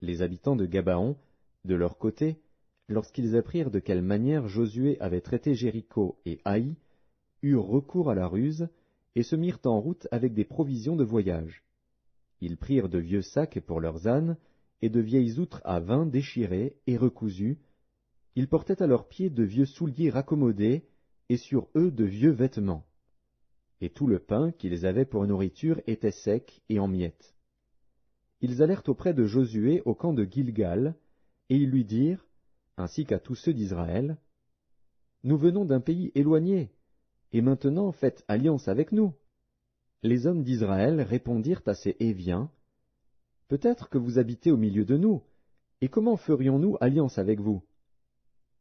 Les habitants de Gabaon, de leur côté, lorsqu'ils apprirent de quelle manière Josué avait traité Jéricho et Haï, eurent recours à la ruse et se mirent en route avec des provisions de voyage. Ils prirent de vieux sacs pour leurs ânes et de vieilles outres à vin déchirées et recousues. Ils portaient à leurs pieds de vieux souliers raccommodés et sur eux de vieux vêtements. Et tout le pain qu'ils avaient pour nourriture était sec et en miettes. Ils allèrent auprès de Josué au camp de Gilgal, et ils lui dirent, ainsi qu'à tous ceux d'Israël, « Nous venons d'un pays éloigné, et maintenant faites alliance avec nous. » Les hommes d'Israël répondirent à ces Héviens, « Peut-être que vous habitez au milieu de nous, et comment ferions-nous alliance avec vous ?»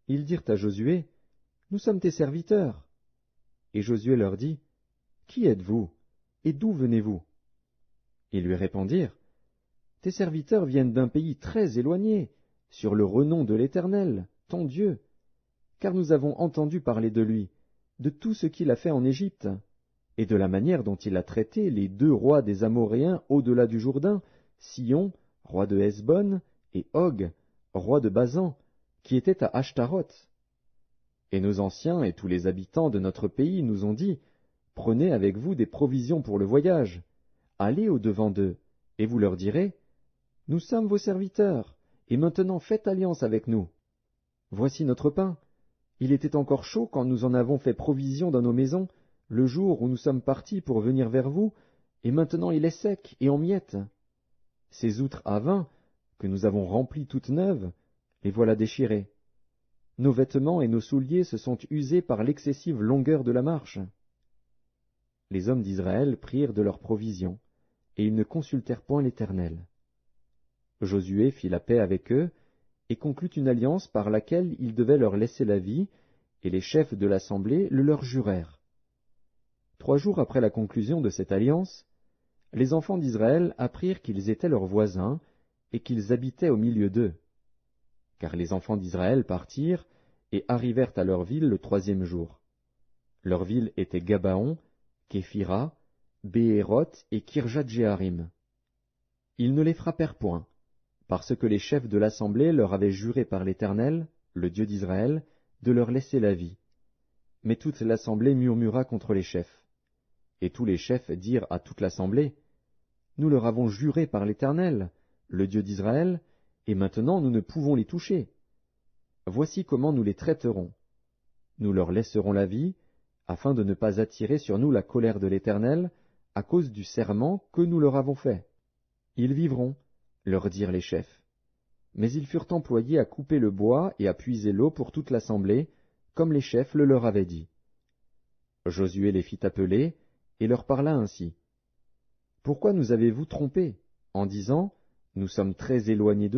Ils dirent à Josué, « Nous sommes tes serviteurs. » Et Josué leur dit, « Qui êtes-vous, et d'où venez-vous » Ils lui répondirent, « Tes serviteurs viennent d'un pays très éloigné, sur le renom de l'Éternel, ton Dieu, car nous avons entendu parler de lui, de tout ce qu'il a fait en Égypte, et de la manière dont il a traité les 2 rois des Amoréens au-delà du Jourdain, Sihon, roi de Hesbon, et Og, roi de Basan, qui était à Ashtaroth. Et nos anciens et tous les habitants de notre pays nous ont dit, « Prenez avec vous des provisions pour le voyage, allez au-devant d'eux, et vous leur direz, « Nous sommes vos serviteurs, et maintenant faites alliance avec nous. Voici notre pain. Il était encore chaud quand nous en avons fait provision dans nos maisons, le jour où nous sommes partis pour venir vers vous, et maintenant il est sec et en miettes. Ces outres à vin, que nous avons remplies toutes neuves, les voilà déchirées. Nos vêtements et nos souliers se sont usés par l'excessive longueur de la marche. » Les hommes d'Israël prirent de leurs provisions, et ils ne consultèrent point l'Éternel. Josué fit la paix avec eux, et conclut une alliance par laquelle il devait leur laisser la vie, et les chefs de l'assemblée le leur jurèrent. 3 jours après la conclusion de cette alliance, les enfants d'Israël apprirent qu'ils étaient leurs voisins, et qu'ils habitaient au milieu d'eux. Car les enfants d'Israël partirent, et arrivèrent à leur ville le 3e jour. Leur ville était Gabaon, Képhira, Béhéroth et Kirjat-Jéarim. Ils ne les frappèrent point, parce que les chefs de l'assemblée leur avaient juré par l'Éternel, le Dieu d'Israël, de leur laisser la vie. Mais toute l'assemblée murmura contre les chefs. Et tous les chefs dirent à toute l'assemblée, « Nous leur avons juré par l'Éternel, le Dieu d'Israël, et maintenant nous ne pouvons les toucher. Voici comment nous les traiterons. Nous leur laisserons la vie, afin de ne pas attirer sur nous la colère de l'Éternel, à cause du serment que nous leur avons fait. Ils vivront, leur dirent les chefs. Mais ils furent employés à couper le bois et à puiser l'eau pour toute l'assemblée, comme les chefs le leur avaient dit. Josué les fit appeler, et leur parla ainsi. « Pourquoi nous avez-vous trompés, en disant, « Nous sommes très éloignés de